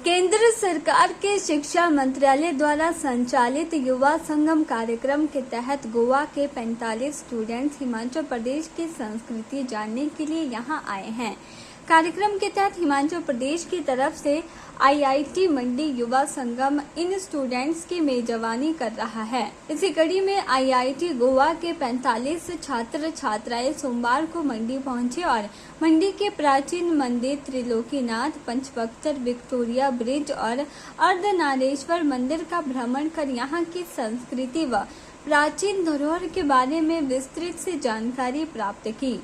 केंद्र सरकार के शिक्षा मंत्रालय द्वारा संचालित युवा संगम कार्यक्रम के तहत गोवा के 45 स्टूडेंट्स हिमाचल प्रदेश की संस्कृति जानने के लिए यहां आए हैं। कार्यक्रम के तहत हिमाचल प्रदेश की तरफ से आईआईटी मंडी युवा संगम इन स्टूडेंट्स की मेजबानी कर रहा है। इसी कड़ी में आईआईटी गोवा के 45 छात्र छात्राएं सोमवार को मंडी पहुंचे और मंडी के प्राचीन मंदिर त्रिलोकीनाथ, पंचवक्तर, विक्टोरिया ब्रिज और अर्धनारेश्वर मंदिर का भ्रमण कर यहां की संस्कृति व प्राचीन धरोहर के बारे में विस्तृत से जानकारी प्राप्त की।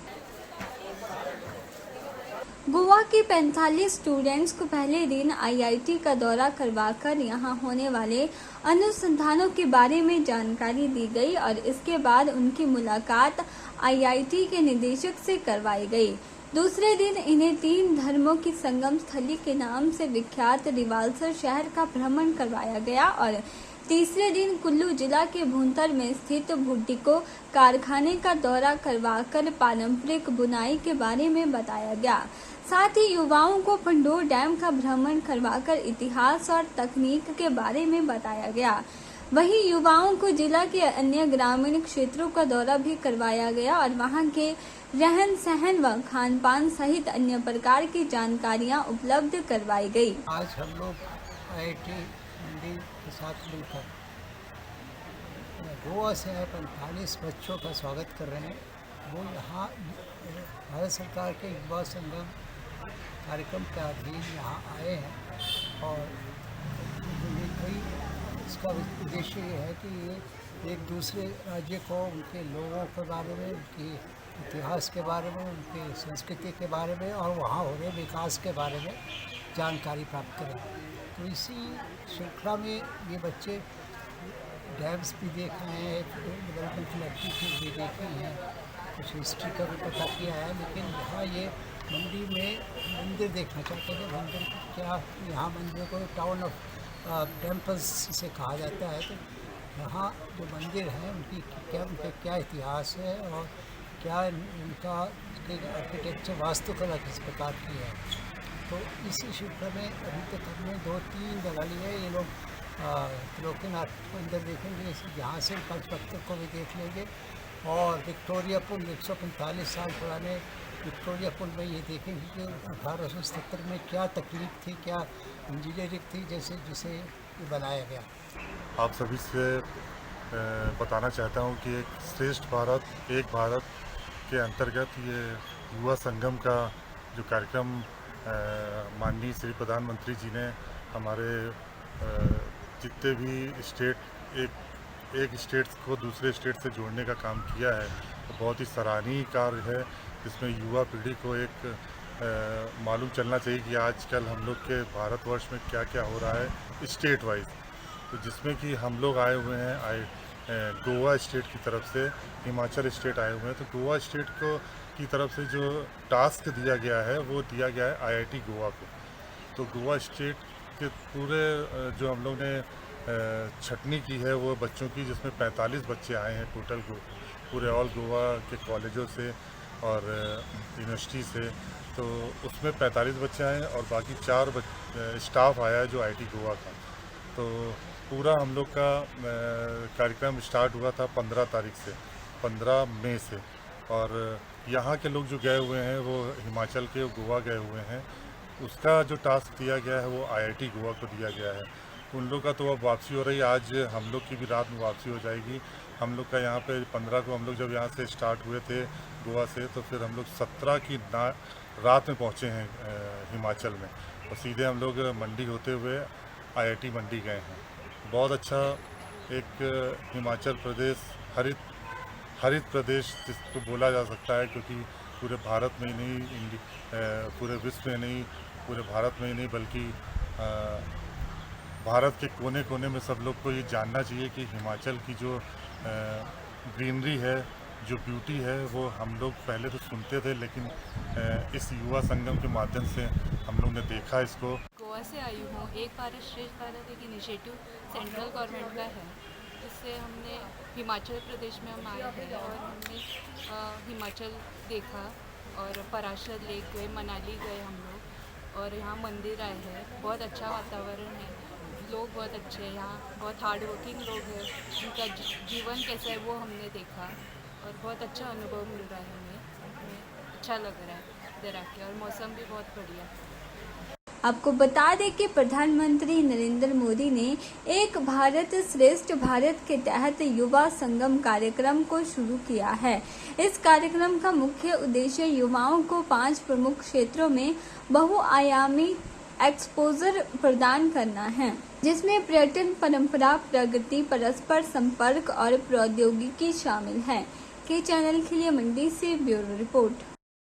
गोवा के 45 स्टूडेंट्स को पहले दिन आईआईटी का दौरा करवाकर यहां होने वाले अनुसंधानों के बारे में जानकारी दी गई और इसके बाद उनकी मुलाकात आईआईटी के निदेशक से करवाई गई। दूसरे दिन इन्हें 3 धर्मों की संगम स्थली के नाम से विख्यात रिवाल्सर शहर का भ्रमण करवाया गया और तीसरे दिन कुल्लू जिला के भुंतर में स्थित भुट्टिको कारखाने का दौरा करवाकर पारंपरिक बुनाई के बारे में बताया गया। साथ ही युवाओं को पंडोर डैम का भ्रमण करवाकर इतिहास और तकनीक के बारे में बताया गया। वहीं युवाओं को जिला के अन्य ग्रामीण क्षेत्रों का दौरा भी करवाया गया और वहां के रहन सहन व खान पान सहित अन्य प्रकार की जानकारियां उपलब्ध करवाई गई। आज हम लोग आईआईटी मंडी के साथ मिलकर गोवा से आए 45 बच्चों का स्वागत कर रहे हैं। वो यहाँ भारत सरकार के युवा संगम कार्यक्रम के अधीन यहाँ आए हैं और इसका उद्देश्य ये है कि ये एक दूसरे राज्य को, उनके लोगों के बारे में, उनके इतिहास के बारे में, उनकी संस्कृति के बारे में और वहाँ हो रहे विकास के बारे में जानकारी प्राप्त करें। तो इसी श्रृंखला में ये बच्चे डैम्स भी देख रहे हैं, डेवलपमेंटल एक्टिविटीज भी देखी हैं, कुछ हिस्ट्री का भी पता किया है। लेकिन यहाँ ये मंडी में मंदिर देखना चाहते हैं। मंदिर क्या, यहाँ मंदिर को टाउन ऑफ टेम्पल्स से कहा जाता है। तो यहाँ जो मंदिर हैं उनकी क्या इतिहास है और क्या उनका आर्किटेक्चर, वास्तुकला किस प्रकार की है। तो इसी श्रृंखला में अभी तक हमने 2-3 जगह लिए। ये लोग त्रिलोकीनाथ मंदिर देखेंगे, यहाँ से पंचवक्तर को भी देख लेंगे और विक्टोरिया पुल 145 साल पुराने विक्टोरिया पुल में ये देखेंगे कि 1877 में क्या तकनीक थी, क्या इंजीनियरिंग थी जिसे ये बनाया गया। आप सभी से बताना चाहता हूँ कि एक श्रेष्ठ भारत, एक भारत के अंतर्गत ये युवा संगम का जो कार्यक्रम माननीय श्री प्रधानमंत्री जी ने हमारे जितने भी एक स्टेट को दूसरे स्टेट से जोड़ने का काम किया है, तो बहुत ही सराहनीय कार्य है। जिसमें युवा पीढ़ी को एक मालूम चलना चाहिए कि आजकल हम लोग के भारतवर्ष में क्या क्या हो रहा है स्टेट वाइज। तो जिसमें कि हम लोग आए हुए हैं गोवा स्टेट की तरफ से, हिमाचल स्टेट आए हुए हैं। तो गोवा स्टेट की तरफ से जो टास्क दिया गया है वो दिया गया है आईआईटी गोवा को। तो गोवा स्टेट के पूरे जो हम लोग ने छटनी की है वो बच्चों की, जिसमें 45 बच्चे आए हैं टोटल पूरे ऑल गोवा के कॉलेजों से और यूनिवर्सिटी से। तो उसमें 45 बच्चे आए और बाकी 4 स्टाफ आया है जो आईआईटी गोवा का। तो पूरा हम लोग का कार्यक्रम स्टार्ट हुआ था 15 तारीख से, 15 मई से। और यहाँ के लोग जो गए हुए हैं वो हिमाचल के गोवा गए हुए हैं। उसका जो टास्क दिया गया है वो आईआईटी गोवा को दिया गया है। उन लोग का तो अब वापसी हो रही है, आज हम लोग की भी रात में वापसी हो जाएगी। हम लोग का यहाँ पे 15 को हम लोग जब यहाँ से स्टार्ट हुए थे गोवा से, तो फिर हम लोग 17 की रात में पहुँचे हैं हिमाचल में और सीधे हम लोग मंडी होते हुए आईआईटी मंडी गए हैं। बहुत अच्छा एक हिमाचल प्रदेश हरित प्रदेश जिसको बोला जा सकता है, क्योंकि पूरे भारत में ही नहीं, पूरे विश्व में नहीं, पूरे भारत में ही नहीं बल्कि भारत के कोने कोने में सब लोग को ये जानना चाहिए कि हिमाचल की जो ग्रीनरी है, जो ब्यूटी है, वो हम लोग पहले तो सुनते थे, लेकिन इस युवा संगम के माध्यम से हम लोग ने देखा इसको। गोवा से आई हूँ। एक भारत श्रेष्ठ भारत एक इनिशिएटिव सेंट्रल गवर्नमेंट का है, जिससे हमने हिमाचल प्रदेश में हम आए हैं और हमने हिमाचल देखा और पराशर लेक गए, मनाली गए हम लोग। और यहाँ मंदिर आए हैं, बहुत अच्छा वातावरण है, लोग बहुत अच्छे हैं, यहाँ बहुत हार्ड वर्किंग लोग हैं, उनका जीवन कैसा है वो हमने देखा और बहुत अच्छा अनुभव मिल रहा है हमें अच्छा लग रहा है इधर आके और मौसम भी बहुत बढ़िया। आपको बता दें कि प्रधानमंत्री नरेंद्र मोदी ने एक भारत श्रेष्ठ भारत के तहत युवा संगम कार्यक्रम को शुरू किया है। इस कार्यक्रम का मुख्य उद्देश्य युवाओं को 5 प्रमुख क्षेत्रों में बहुआयामी एक्सपोजर प्रदान करना है, जिसमें पर्यटन, परंपरा, प्रगति, परस्पर संपर्क और प्रौद्योगिकी शामिल है। के चैनल के लिए मंडी से ब्यूरो रिपोर्ट।